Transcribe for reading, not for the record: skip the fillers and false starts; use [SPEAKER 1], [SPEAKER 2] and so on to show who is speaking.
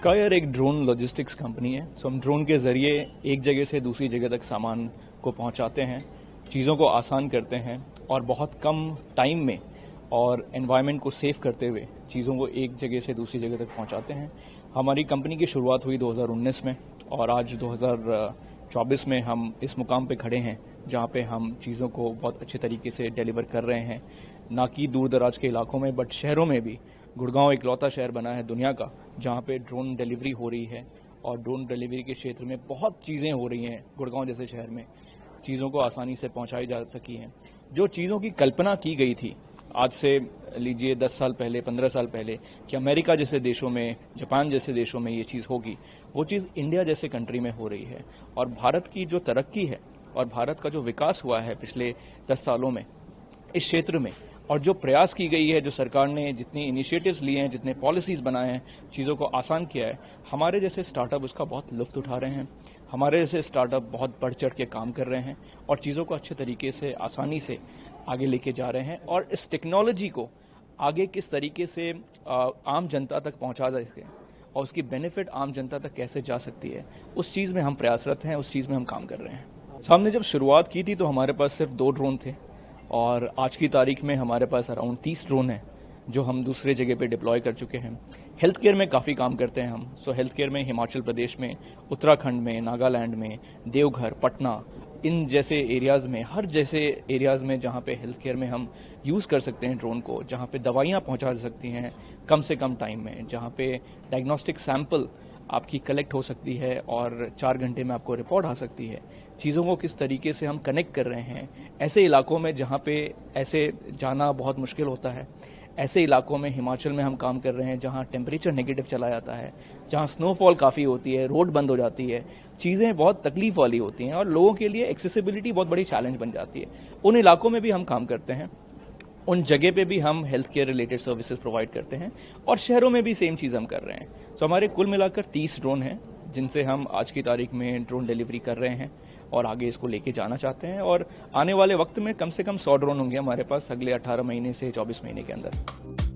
[SPEAKER 1] Sky air एक drone logistics company है। सो हम ड्रोन के ज़रिए एक जगह से दूसरी जगह तक सामान को पहुंचाते हैं, चीज़ों को आसान करते हैं और बहुत कम टाइम में और एनवायरनमेंट को सेफ करते हुए चीज़ों को एक जगह से दूसरी जगह तक पहुंचाते हैं। हमारी कंपनी की शुरुआत हुई 2019 में और आज 2024 में हम इस मुकाम पे खड़े हैं जहाँ पे हम चीज़ों को बहुत अच्छे तरीके से डिलीवर कर रहे हैं, ना कि दूर दराज के इलाकों में बट शहरों में भी। गुड़गांव इकलौता शहर बना है दुनिया का जहाँ पे ड्रोन डिलीवरी हो रही है और ड्रोन डिलीवरी के क्षेत्र में बहुत चीज़ें हो रही हैं। गुड़गांव जैसे शहर में चीज़ों को आसानी से पहुंचाई जा सकी हैं। जो चीज़ों की कल्पना की गई थी आज से लीजिए 10 साल पहले, 15 साल पहले कि अमेरिका जैसे देशों में, जापान जैसे देशों में ये चीज़ होगी, वो चीज़ इंडिया जैसे कंट्री में हो रही है। और भारत की जो तरक्की है और भारत का जो विकास हुआ है पिछले 10 सालों में इस क्षेत्र में, और जो प्रयास की गई है, जो सरकार ने जितने इनिशिएटिव्स लिए हैं, जितने पॉलिसीज़ बनाए हैं, चीज़ों को आसान किया है, हमारे जैसे स्टार्टअप उसका बहुत लुत्फ़ उठा रहे हैं। हमारे जैसे स्टार्टअप बहुत बढ़ चढ़ के काम कर रहे हैं और चीज़ों को अच्छे तरीके से आसानी से आगे लेके जा रहे हैं। और इस टेक्नोलॉजी को आगे किस तरीके से आम जनता तक पहुंचा सकें और उसकी बेनिफिट आम जनता तक कैसे जा सकती है, उस चीज़ में हम प्रयासरत हैं, उस चीज़ में हम काम कर रहे हैं। हमने जब शुरुआत की थी तो हमारे पास सिर्फ 2 ड्रोन थे और आज की तारीख में हमारे पास अराउंड 30 ड्रोन हैं जो हम दूसरे जगह पे डिप्लॉय कर चुके हैं। हेल्थ केयर में काफ़ी काम करते हैं हम। हेल्थ केयर में हिमाचल प्रदेश में, उत्तराखंड में, नागालैंड में, देवघर, पटना, इन जैसे एरियाज़ में, हर जैसे एरियाज़ में जहाँ पे हेल्थ केयर में हम यूज़ कर सकते हैं ड्रोन को, जहाँ पे दवाइयाँ पहुँचा सकती हैं कम से कम टाइम में, जहाँ पे डायग्नोस्टिक सैंपल आपकी कलेक्ट हो सकती है और 4 घंटे में आपको रिपोर्ट आ सकती है। चीज़ों को किस तरीके से हम कनेक्ट कर रहे हैं ऐसे इलाकों में जहाँ पे ऐसे जाना बहुत मुश्किल होता है। ऐसे इलाकों में हिमाचल में हम काम कर रहे हैं जहाँ टेम्परेचर नेगेटिव चला जाता है, जहाँ स्नोफॉल काफ़ी होती है, रोड बंद हो जाती है, चीज़ें बहुत तकलीफ वाली होती हैं और लोगों के लिए एक्सेसिबिलिटी बहुत बड़ी चैलेंज बन जाती है। उन इलाकों में भी हम काम करते हैं, उन जगह पे भी हम health care related services provide करते हैं और शहरों में भी सेम चीज़ हम कर रहे हैं। हमारे कुल मिलाकर 30 ड्रोन हैं जिनसे हम आज की तारीख में ड्रोन डिलीवरी कर रहे हैं और आगे इसको लेके जाना चाहते हैं। और आने वाले वक्त में कम से कम 100 ड्रोन होंगे हमारे पास अगले 18 महीने से 24 महीने के अंदर।